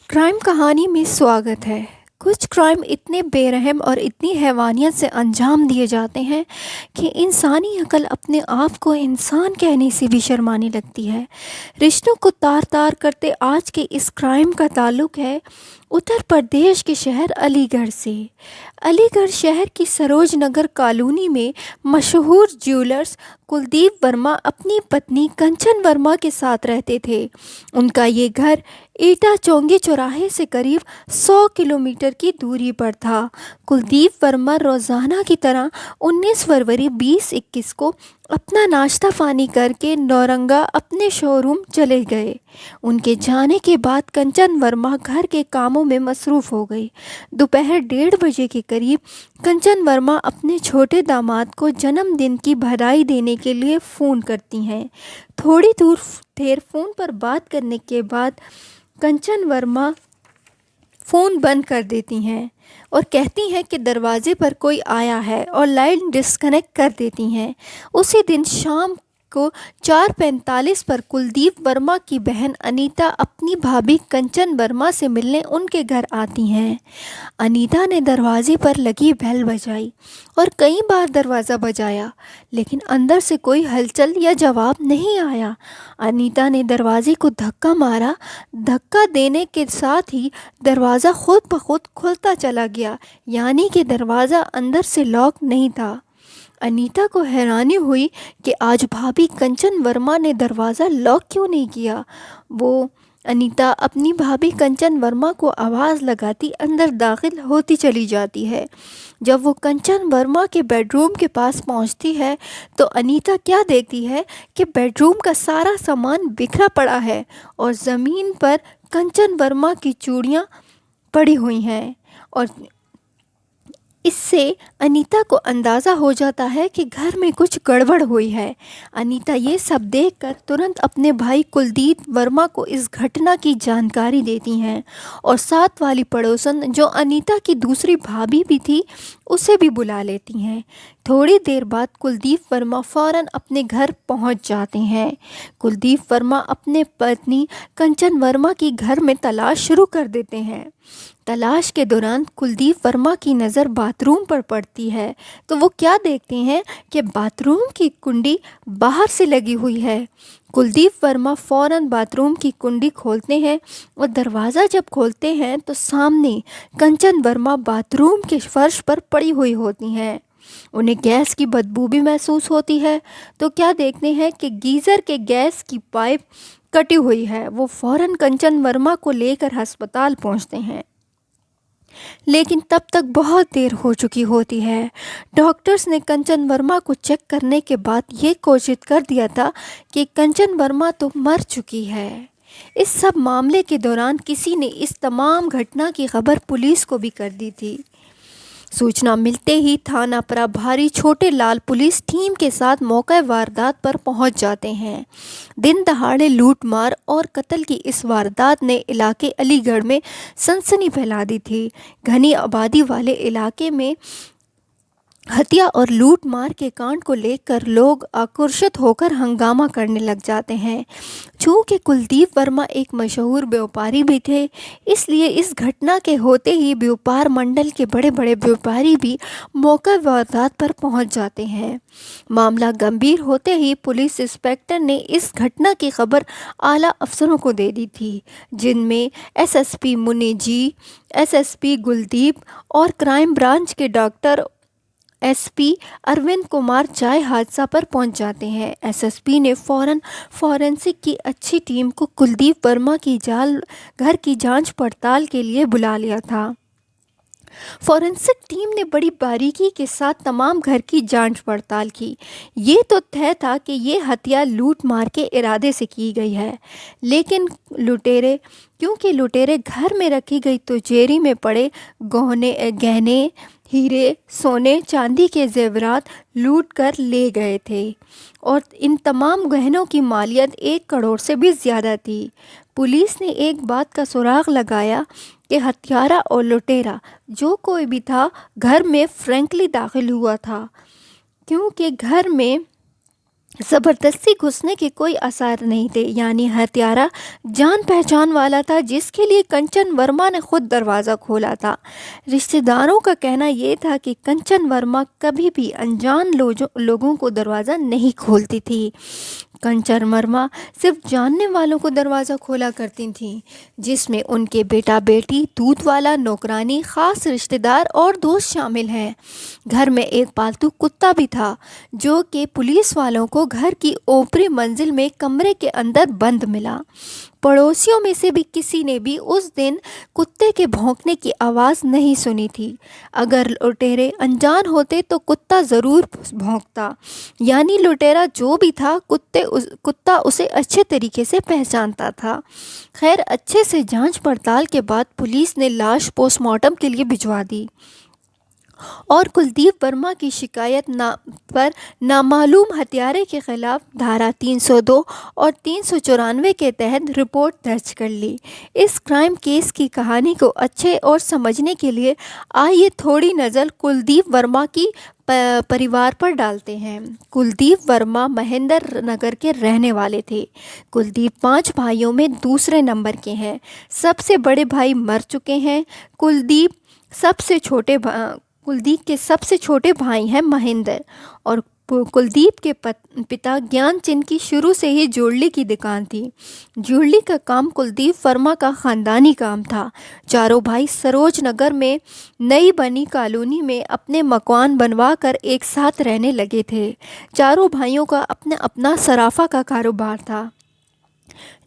Crime कहानी में स्वागत है। कुछ क्राइम इतने बेरहम और इतनी हैवानियत से अंजाम दिए जाते हैं कि इंसानी अकल अपने आप को इंसान कहने से भी शर्माने लगती है। रिश्तों को तार तार करते आज के इस क्राइम का ताल्लुक है उत्तर प्रदेश के शहर अलीगढ़ से। अलीगढ़ शहर की सरोज नगर कॉलोनी में मशहूर ज्वेलर्स कुलदीप वर्मा अपनी पत्नी कंचन वर्मा के साथ रहते थे। उनका ये घर ईटा चौंगी चौराहे से करीब 100 किलोमीटर की दूरी पर था। कुलदीप वर्मा रोज़ाना की तरह 19 फरवरी 2021 को अपना नाश्ता पानी करके नौरंगा अपने शोरूम चले गए। उनके जाने के बाद कंचन वर्मा घर के कामों में मसरूफ़ हो गई। दोपहर 1:30 के करीब कंचन वर्मा अपने छोटे दामाद को जन्मदिन की बधाई देने के लिए फ़ोन करती हैं। थोड़ी देर फ़ोन पर बात करने के बाद कंचन वर्मा फ़ोन बंद कर देती हैं और कहती हैं कि दरवाजे पर कोई आया है और लाइन डिस्कनेक्ट कर देती हैं। उसी दिन शाम को 4:45 पर कुलदीप वर्मा की बहन अनीता अपनी भाभी कंचन वर्मा से मिलने उनके घर आती हैं। अनीता ने दरवाजे पर लगी बेल बजाई और कई बार दरवाज़ा बजाया, लेकिन अंदर से कोई हलचल या जवाब नहीं आया। अनीता ने दरवाजे को धक्का मारा। धक्का देने के साथ ही दरवाज़ा खुद ब खुद खुलता चला गया, यानी कि दरवाज़ा अंदर से लॉक नहीं था। अनीता को हैरानी हुई कि आज भाभी कंचन वर्मा ने दरवाज़ा लॉक क्यों नहीं किया। वो अनीता अपनी भाभी कंचन वर्मा को आवाज़ लगाती अंदर दाखिल होती चली जाती है। जब वो कंचन वर्मा के बेडरूम के पास पहुंचती है तो अनीता क्या देखती है कि बेडरूम का सारा सामान बिखरा पड़ा है और ज़मीन पर कंचन वर्मा की चूड़ियाँ पड़ी हुई हैं। और इससे अनीता को अंदाज़ा हो जाता है कि घर में कुछ गड़बड़ हुई है। अनीता ये सब देखकर तुरंत अपने भाई कुलदीप वर्मा को इस घटना की जानकारी देती हैं और साथ वाली पड़ोसन जो अनीता की दूसरी भाभी भी थी उसे भी बुला लेती हैं। थोड़ी देर बाद कुलदीप वर्मा फ़ौरन अपने घर पहुंच जाते हैं। कुलदीप वर्मा अपने पत्नी कंचन वर्मा की घर में तलाश शुरू कर देते हैं। तलाश के दौरान कुलदीप वर्मा की नज़र बाथरूम पर पड़ती है तो वो क्या देखते हैं कि बाथरूम की कुंडी बाहर से लगी हुई है। कुलदीप वर्मा फ़ौरन बाथरूम की कुंडी खोलते हैं और दरवाज़ा जब खोलते हैं तो सामने कंचन वर्मा बाथरूम के फर्श पर पड़ी हुई होती हैं। उन्हें गैस की बदबू भी महसूस होती है तो क्या देखते हैं कि गीज़र के गैस की पाइप कटी हुई है। वो फ़ौरन कंचन वर्मा को लेकर अस्पताल पहुंचते हैं, लेकिन तब तक बहुत देर हो चुकी होती है। डॉक्टर्स ने कंचन वर्मा को चेक करने के बाद ये घोषित कर दिया था कि कंचन वर्मा तो मर चुकी है। इस सब मामले के दौरान किसी ने इस तमाम घटना की खबर पुलिस को भी कर दी थी। सूचना मिलते ही थाना प्रभारी छोटे लाल पुलिस टीम के साथ मौके वारदात पर पहुंच जाते हैं। दिन दहाड़े लूटमार और कत्ल की इस वारदात ने इलाके अलीगढ़ में सनसनी फैला दी थी। घनी आबादी वाले इलाके में हत्या और लूट मार के कांड को लेकर लोग आक्रोशित होकर हंगामा करने लग जाते हैं। चूँकि कुलदीप वर्मा एक मशहूर व्यापारी भी थे, इसलिए इस घटना के होते ही व्यापार मंडल के बड़े बड़े व्यापारी भी मौका वारदात पर पहुंच जाते हैं। मामला गंभीर होते ही पुलिस इंस्पेक्टर ने इस घटना की खबर आला अफसरों को दे दी थी, जिनमें एसएसपी मुनि जी, एसएसपी गुलदीप और क्राइम ब्रांच के डॉक्टर एसपी अरविंद कुमार चाय हादसा पर पहुंच जाते हैं। एसएसपी ने फ़ौरन फॉरेंसिक की अच्छी टीम को कुलदीप वर्मा की घर की जांच पड़ताल के लिए बुला लिया था। फॉरेंसिक टीम ने बड़ी बारीकी के साथ तमाम घर की जांच पड़ताल की। ये तो तय था कि ये हत्या लूट मार के इरादे से की गई है, लेकिन क्योंकि लुटेरे घर में रखी गई तिजोरी में पड़े गहने, हीरे, सोने चांदी के जेवरात लूट कर ले गए थे और इन तमाम गहनों की मालियत 1 करोड़ से भी ज़्यादा थी। पुलिस ने एक बात का सुराग लगाया कि हत्यारा और लुटेरा जो कोई भी था घर में फ्रैंकली दाखिल हुआ था, क्योंकि घर में ज़बरदस्ती घुसने के कोई आसार नहीं थे, यानी हत्यारा जान पहचान वाला था जिसके लिए कंचन वर्मा ने खुद दरवाज़ा खोला था। रिश्तेदारों का कहना ये था कि कंचन वर्मा कभी भी अनजान लोगों को दरवाज़ा नहीं खोलती थी। कंचन वर्मा सिर्फ जानने वालों को दरवाज़ा खोला करती थीं, जिसमें उनके बेटा बेटी, दूध वाला, नौकरानी, ख़ास रिश्तेदार और दोस्त शामिल हैं। घर में एक पालतू कुत्ता भी था जो कि पुलिस वालों को घर की ऊपरी मंजिल में कमरे के अंदर बंद मिला। पड़ोसियों में से भी किसी ने भी उस दिन कुत्ते के भौंकने की आवाज़ नहीं सुनी थी। अगर लुटेरे अनजान होते तो कुत्ता ज़रूर भौंकता, यानी लुटेरा जो भी था कुत्ता उसे अच्छे तरीके से पहचानता था। खैर, अच्छे से जांच पड़ताल के बाद पुलिस ने लाश पोस्टमार्टम के लिए भिजवा दी और कुलदीप वर्मा की शिकायत पर नामालूम हत्यारे के खिलाफ धारा 302 और 394 के तहत रिपोर्ट दर्ज कर ली। इस क्राइम केस की कहानी को अच्छे और समझने के लिए आइए थोड़ी नज़र कुलदीप वर्मा की परिवार पर डालते हैं। कुलदीप वर्मा महेंद्र नगर के रहने वाले थे। कुलदीप 5 भाइयों में दूसरे नंबर के हैं। सबसे बड़े भाई मर चुके हैं। कुलदीप के सबसे छोटे भाई हैं महेंद्र, और कुलदीप के पिता ज्ञानचंद की शुरू से ही ज्वेलरी की दुकान थी। ज्वेलरी का काम कुलदीप वर्मा का ख़ानदानी काम था। चारों भाई सरोज नगर में नई बनी कॉलोनी में अपने मकान बनवा कर एक साथ रहने लगे थे। चारों भाइयों का अपना अपना सराफा का कारोबार था,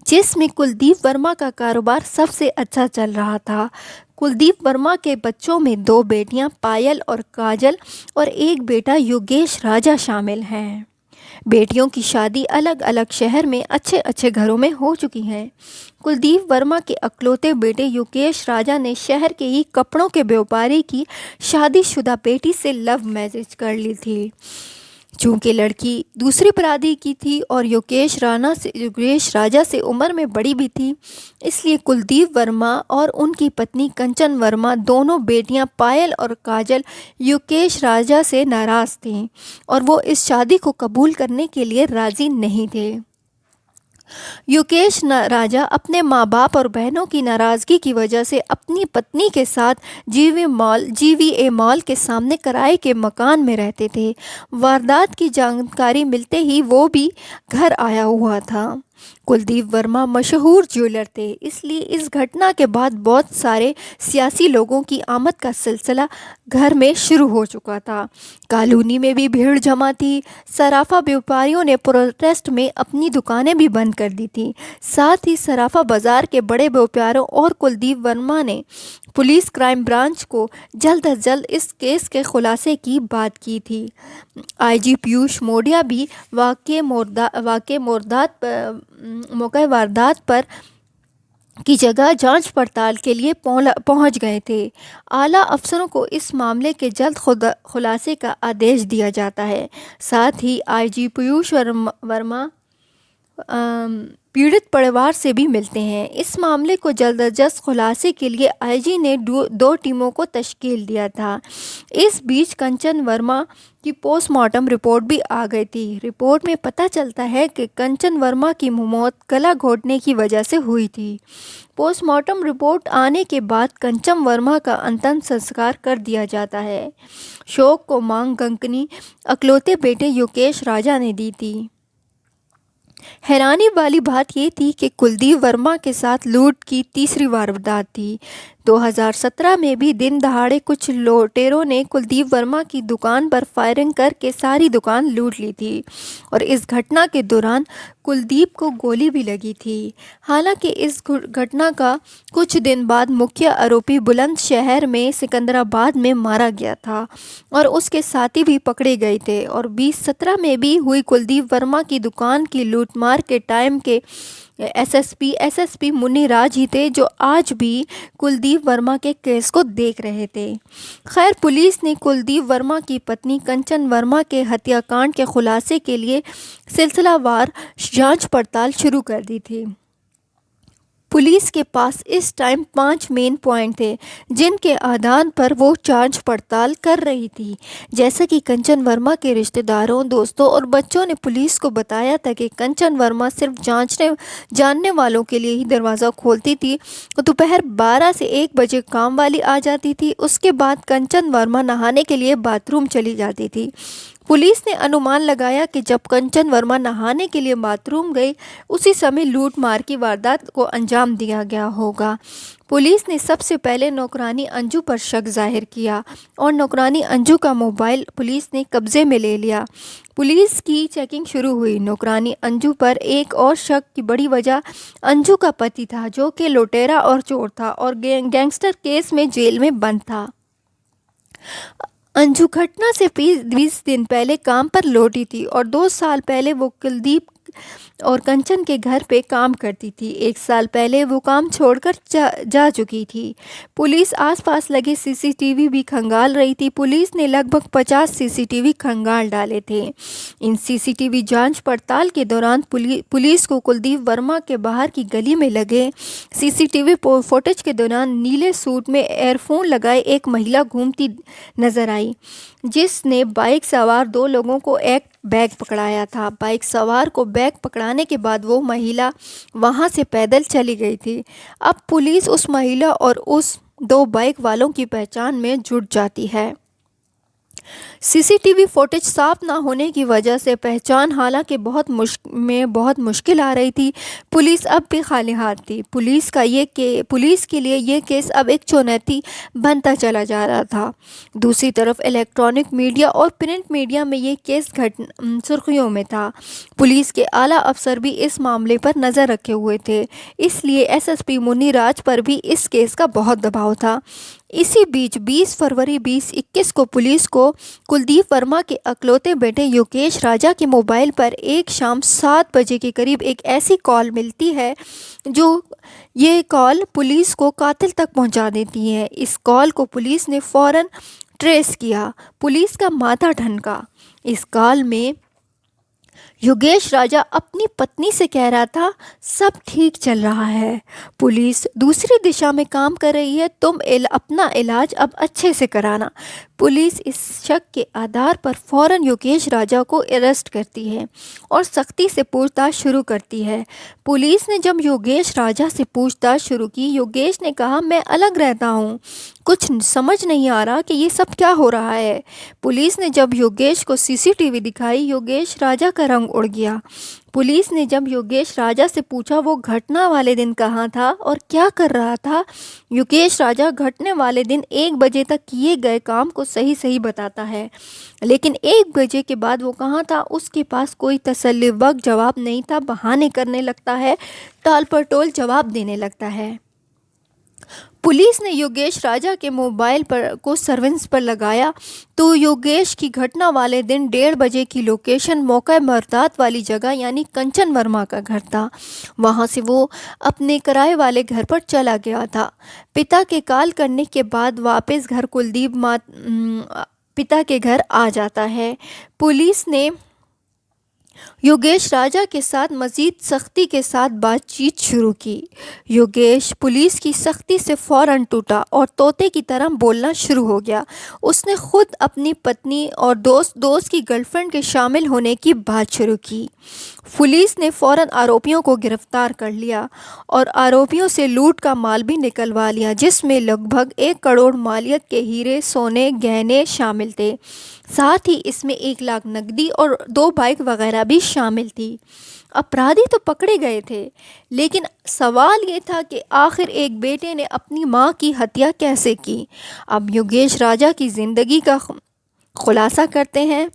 जिसमें कुलदीप वर्मा का कारोबार सबसे अच्छा चल रहा था। कुलदीप वर्मा के बच्चों में 2 बेटियां पायल और काजल और एक बेटा योगेश राजा शामिल हैं। बेटियों की शादी अलग अलग शहर में अच्छे अच्छे घरों में हो चुकी हैं। कुलदीप वर्मा के अकलौते बेटे योगेश राजा ने शहर के ही कपड़ों के व्यापारी की शादीशुदा बेटी से लव मैरिज कर ली थी। चूँकि लड़की दूसरी बरादरी की थी और योगेश राजा से उम्र में बड़ी भी थी, इसलिए कुलदीप वर्मा और उनकी पत्नी कंचन वर्मा, दोनों बेटियां पायल और काजल, योगेश राजा से नाराज़ थीं और वो इस शादी को कबूल करने के लिए राज़ी नहीं थे। राजा अपने माँ बाप और बहनों की नाराज़गी की वजह से अपनी पत्नी के साथ जीवीए मॉल के सामने किराए के मकान में रहते थे। वारदात की जानकारी मिलते ही वो भी घर आया हुआ था। कुलदीप वर्मा मशहूर ज्वेलर थे, इसलिए इस घटना के बाद बहुत सारे सियासी लोगों की आमद का सिलसिला घर में शुरू हो चुका था। कॉलोनी में भी भीड़ जमा थी। सराफा व्यापारियों ने प्रोटेस्ट में अपनी दुकानें भी बंद कर दी थी। साथ ही सराफा बाजार के बड़े व्यापारियों और कुलदीप वर्मा ने पुलिस क्राइम ब्रांच को जल्द अज जल्द इस केस के खुलासे की बात की थी। आईजी पीयूष मोडिया भी मौके वारदात पर की जगह जांच पड़ताल के लिए पहुंच गए थे। आला अफसरों को इस मामले के जल्द खुलासे का आदेश दिया जाता है। साथ ही आईजी पीयूष वर्मा पीड़ित परिवार से भी मिलते हैं। इस मामले को जल्द अज जल्द खुलासे के लिए आईजी ने 2 टीमों को तश्कील दिया था। इस बीच कंचन वर्मा की पोस्टमार्टम रिपोर्ट भी आ गई थी। रिपोर्ट में पता चलता है कि कंचन वर्मा की मौत गला घोटने की वजह से हुई थी। पोस्टमार्टम रिपोर्ट आने के बाद कंचन वर्मा का अंतिम संस्कार कर दिया जाता है। शोक को मांग कंकनी अकलौते बेटे योगेश राजा ने दी थी। हैरानी वाली बात ये थी कि कुलदीप वर्मा के साथ लूट की तीसरी वारदात थी। 2017 में भी दिन दहाड़े कुछ लुटेरों ने कुलदीप वर्मा की दुकान पर फायरिंग करके सारी दुकान लूट ली थी और इस घटना के दौरान कुलदीप को गोली भी लगी थी। हालांकि इस घटना का कुछ दिन बाद मुख्य आरोपी बुलंदशहर में सिकंदराबाद में मारा गया था और उसके साथी भी पकड़े गए थे। और 2017 में भी हुई कुलदीप वर्मा की दुकान की लूटमार के टाइम के एसएसपी मुनिराज ही थे, जो आज भी कुलदीप वर्मा के केस को देख रहे थे। खैर, पुलिस ने कुलदीप वर्मा की पत्नी कंचन वर्मा के हत्याकांड के खुलासे के लिए सिलसिलावार जांच पड़ताल शुरू कर दी थी। पुलिस के पास इस टाइम 5 मेन पॉइंट थे जिनके आधार पर वो जांच पड़ताल कर रही थी। जैसा कि कंचन वर्मा के रिश्तेदारों, दोस्तों और बच्चों ने पुलिस को बताया था कि कंचन वर्मा सिर्फ जांचने जानने वालों के लिए ही दरवाज़ा खोलती थी। दोपहर 12 से 1 बजे काम वाली आ जाती थी। उसके बाद कंचन वर्मा नहाने के लिए बाथरूम चली जाती थी। पुलिस ने अनुमान लगाया कि जब कंचन वर्मा नहाने के लिए बाथरूम गई, उसी समय लूट मार की वारदात को अंजाम दिया गया होगा। पुलिस ने सबसे पहले नौकरानी अंजू पर शक जाहिर किया और नौकरानी अंजू का मोबाइल पुलिस ने कब्जे में ले लिया। पुलिस की चेकिंग शुरू हुई। नौकरानी अंजू पर एक और शक की बड़ी वजह अंजू का पति था, जो कि लुटेरा और चोर था और गैंगस्टर केस में जेल में बंद था। अंजू घटना से 20 दिन पहले काम पर लौटी थी और 2 साल पहले वो कुलदीप और कंचन के घर पे काम करती थी। 1 साल पहले वो काम छोड़कर जा चुकी थी। पुलिस आसपास लगे सीसीटीवी भी खंगाल रही थी। पुलिस ने लगभग 50 सीसीटीवी खंगाल डाले थे। इन सीसीटीवी जांच पड़ताल के दौरान पुलिस को कुलदीप वर्मा के बाहर की गली में लगे सीसीटीवी फुटेज के दौरान नीले सूट में एयरफोन लगाए एक महिला घूमती नजर आई, जिसने बाइक सवार 2 लोगों को एक बैग पकड़ाया था। बाइक सवार को बैग पकड़ाने के बाद वो महिला वहां से पैदल चली गई थी। अब पुलिस उस महिला और उस 2 बाइक वालों की पहचान में जुट जाती है। सीसीटीवी फुटेज साफ ना होने की वजह से पहचान हालांकि बहुत मुश्किल आ रही थी। पुलिस अब भी खाली हाथ थी। पुलिस के लिए ये केस अब एक चुनौती बनता चला जा रहा था। दूसरी तरफ इलेक्ट्रॉनिक मीडिया और प्रिंट मीडिया में ये केस सुर्खियों में था। पुलिस के आला अफसर भी इस मामले पर नज़र रखे हुए थे, इसलिए एसएसपी मुनिराज पर भी इस केस का बहुत दबाव था। इसी बीच 20 फरवरी 2021 को पुलिस को कुलदीप वर्मा के अकलौते बेटे योगेश राजा के मोबाइल पर एक शाम 7 बजे के करीब एक ऐसी कॉल मिलती है जो ये कॉल पुलिस को कातिल तक पहुंचा देती है। इस कॉल को पुलिस ने फौरन ट्रेस किया। पुलिस का माथा ठनका। इस कॉल में योगेश राजा अपनी पत्नी से कह रहा था, सब ठीक चल रहा है, पुलिस दूसरी दिशा में काम कर रही है, तुम अपना इलाज अब अच्छे से कराना। पुलिस इस शक के आधार पर फौरन योगेश राजा को अरेस्ट करती है और सख्ती से पूछताछ शुरू करती है। पुलिस ने जब योगेश राजा से पूछताछ शुरू की, योगेश ने कहा, मैं अलग रहता हूँ, कुछ समझ नहीं आ रहा कि ये सब क्या हो रहा है। पुलिस ने जब योगेश को सीसीटीवी दिखाई, योगेश राजा का रंग उड़ गया। पुलिस ने जब योगेश राजा से पूछा वो घटना वाले दिन कहाँ था और क्या कर रहा था, योगेश राजा घटने वाले दिन 1 बजे तक किए गए काम को सही सही बताता है, लेकिन 1 बजे के बाद वो कहाँ था उसके पास कोई तसल्लीबख्श जवाब नहीं था। बहाने करने लगता है, टाल पटोल जवाब देने लगता है। पुलिस ने योगेश राजा के मोबाइल को सर्विलेंस पर लगाया तो योगेश की घटना वाले दिन 1:30 बजे की लोकेशन मौका वारदात वाली जगह यानी कंचन वर्मा का घर था। वहां से वो अपने किराए वाले घर पर चला गया था। पिता के कॉल करने के बाद वापस घर कुलदीप पिता के घर आ जाता है। पुलिस ने योगेश राजा के साथ मज़ीद सख्ती के साथ बातचीत शुरू की। योगेश पुलिस की सख्ती से फ़ौरन टूटा और तोते की तरह बोलना शुरू हो गया। उसने खुद अपनी पत्नी और दोस्त की गर्लफ्रेंड के शामिल होने की बात शुरू की। पुलिस ने फ़ौरन आरोपियों को गिरफ्तार कर लिया और आरोपियों से लूट का माल भी निकलवा लिया, जिसमें लगभग 1 करोड़ मालियत के हीरे, सोने, गहने शामिल थे। साथ ही इसमें 1 लाख नकदी और 2 बाइक वगैरह भी शामिल थी। अपराधी तो पकड़े गए थे, लेकिन सवाल ये था कि आखिर एक बेटे ने अपनी मां की हत्या कैसे की। अब योगेश राजा की ज़िंदगी का खुलासा करते हैं।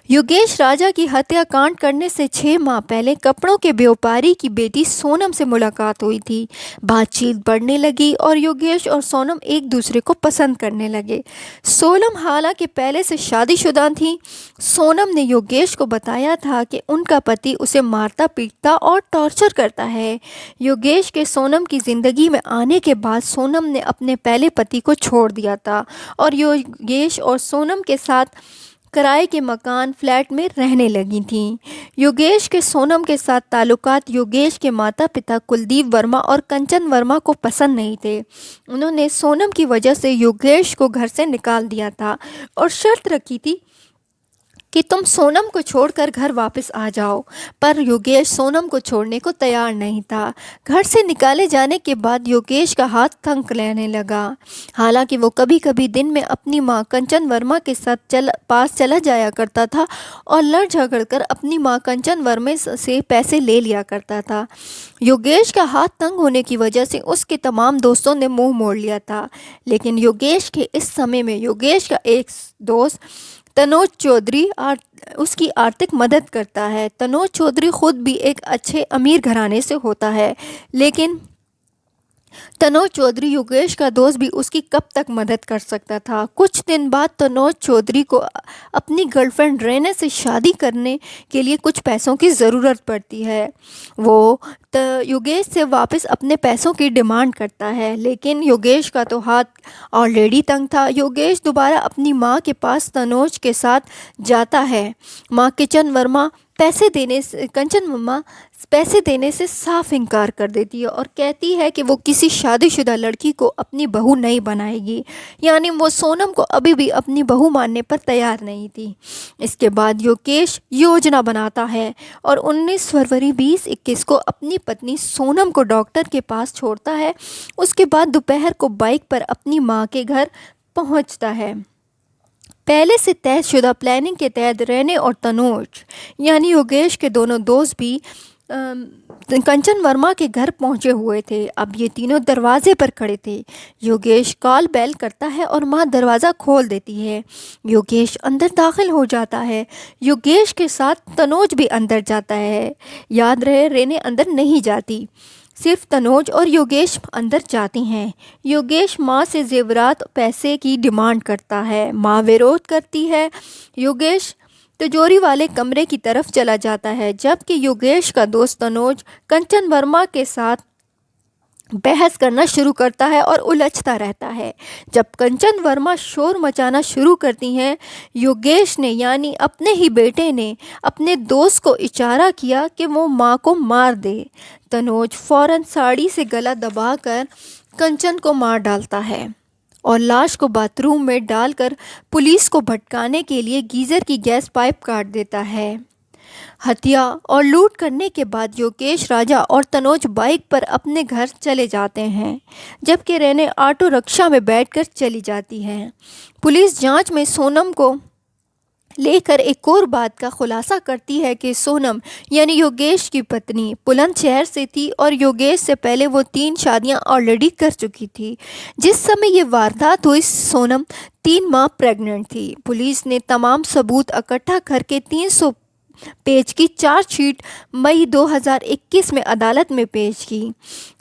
योगेश राजा की हत्या कांड करने से 6 माह पहले कपड़ों के व्यापारी की बेटी सोनम से मुलाकात हुई थी। बातचीत बढ़ने लगी और योगेश और सोनम एक दूसरे को पसंद करने लगे। सोनम हालांकि पहले से शादीशुदा थी। सोनम ने योगेश को बताया था कि उनका पति उसे मारता पीटता और टॉर्चर करता है। योगेश के सोनम की ज़िंदगी में आने के बाद सोनम ने अपने पहले पति को छोड़ दिया था और योगेश और सोनम के साथ किराए के मकान फ्लैट में रहने लगी थीं। योगेश के सोनम के साथ ताल्लुकात योगेश के माता पिता कुलदीप वर्मा और कंचन वर्मा को पसंद नहीं थे। उन्होंने सोनम की वजह से योगेश को घर से निकाल दिया था और शर्त रखी थी कि तुम सोनम को छोड़कर घर वापस आ जाओ, पर योगेश सोनम को छोड़ने को तैयार नहीं था। घर से निकाले जाने के बाद योगेश का हाथ तंग लेने लगा। हालांकि वो कभी कभी दिन में अपनी मां कंचन वर्मा के साथ पास चला जाया करता था और लड़ झगड़ कर अपनी मां कंचन वर्मा से पैसे ले लिया करता था। योगेश का हाथ तंग होने की वजह से उसके तमाम दोस्तों ने मुंह मोड़ लिया था, लेकिन योगेश के इस समय में योगेश का एक दोस्त तनोज चौधरी उसकी आर्थिक मदद करता है। तनोज चौधरी खुद भी एक अच्छे अमीर घराने से होता है, लेकिन तनोज चौधरी योगेश का दोस्त भी उसकी कब तक मदद कर सकता था। कुछ दिन बाद तनोज चौधरी को अपनी गर्लफ्रेंड रेने से शादी करने के लिए कुछ पैसों की ज़रूरत पड़ती है। वो योगेश से वापस अपने पैसों की डिमांड करता है, लेकिन योगेश का तो हाथ ऑलरेडी तंग था। योगेश दोबारा अपनी माँ के पास तनोज के साथ जाता है। माँ कंचन मम्मा पैसे देने से साफ इनकार कर देती है और कहती है कि वो किसी शादीशुदा लड़की को अपनी बहू नहीं बनाएगी, यानी वो सोनम को अभी भी अपनी बहू मानने पर तैयार नहीं थी। इसके बाद योगेश योजना बनाता है और 19 फरवरी 2021 को अपनी पत्नी सोनम को डॉक्टर के पास छोड़ता है। उसके बाद दोपहर को बाइक पर अपनी माँ के घर पहुँचता है। पहले से तयशुदा प्लानिंग के तहत रेने और तनोज यानी योगेश के दोनों दोस्त भी कंचन वर्मा के घर पहुंचे हुए थे। अब ये तीनों दरवाजे पर खड़े थे। योगेश कॉल बेल करता है और माँ दरवाज़ा खोल देती है। योगेश अंदर दाखिल हो जाता है। योगेश के साथ तनोज भी अंदर जाता है। याद रहे, रेने अंदर नहीं जाती, सिर्फ तनोज और योगेश अंदर जाती हैं। योगेश माँ से जेवरात पैसे की डिमांड करता है। माँ विरोध करती है। योगेश तिजोरी वाले कमरे की तरफ चला जाता है, जबकि योगेश का दोस्त तनोज कंचन वर्मा के साथ बहस करना शुरू करता है और उलझता रहता है। जब कंचन वर्मा शोर मचाना शुरू करती हैं, योगेश ने यानी अपने ही बेटे ने अपने दोस्त को इशारा किया कि वो माँ को मार दे। तनोज फौरन साड़ी से गला दबाकर कंचन को मार डालता है और लाश को बाथरूम में डालकर पुलिस को भटकाने के लिए गीज़र की गैस पाइप काट देता है। हत्या और लूट करने के बाद योगेश राजा और तनोज बाइक पर अपने घर चले जाते हैं, जबकि रेने ऑटो रिक्शा में बैठकर चली जाती है। पुलिस जांच में सोनम को लेकर एक और बात का खुलासा करती है कि सोनम यानी योगेश की पत्नी बुलंदशहर से थी और योगेश से पहले वो 3 शादियां ऑलरेडी कर चुकी थी। जिस समय ये वारदात हुई, सोनम 3 माह प्रेग्नेंट थी। पुलिस ने तमाम सबूत इकट्ठा करके 300 पेज की चार्जशीट मई 2021 में अदालत में पेश की।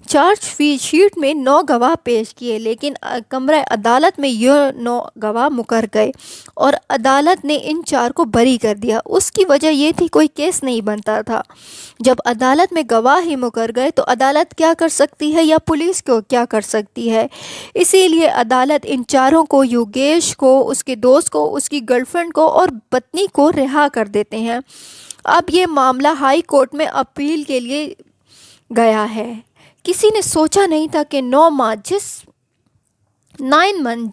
चार्जशीट में 9 गवाह पेश किए, लेकिन कमरा अदालत में यह 9 गवाह मुकर गए और अदालत ने इन 4 को बरी कर दिया। उसकी वजह ये थी कोई केस नहीं बनता था। जब अदालत में गवाह ही मुकर गए तो अदालत क्या कर सकती है या पुलिस को क्या कर सकती है। इसीलिए अदालत इन 4 को, योगेश को, उसके दोस्त को, उसकी गर्लफ्रेंड को और पत्नी को रिहा कर देते हैं। अब ये मामला हाई कोर्ट में अपील के लिए गया है। किसी ने सोचा नहीं था कि 9 मंथ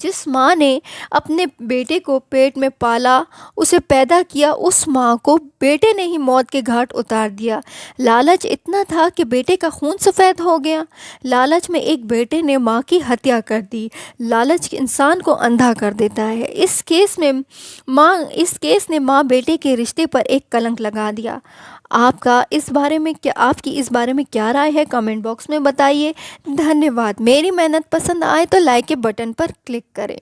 जिस माँ ने अपने बेटे को पेट में पाला, उसे पैदा किया, उस माँ को बेटे ने ही मौत के घाट उतार दिया। लालच इतना था कि बेटे का खून सफ़ेद हो गया। लालच में एक बेटे ने माँ की हत्या कर दी। लालच इंसान को अंधा कर देता है। इस केस ने माँ बेटे के रिश्ते पर एक कलंक लगा दिया। आपकी इस बारे में क्या राय है, कमेंट बॉक्स में बताइए। धन्यवाद। मेरी मेहनत पसंद आए तो लाइक के बटन पर क्लिक करें।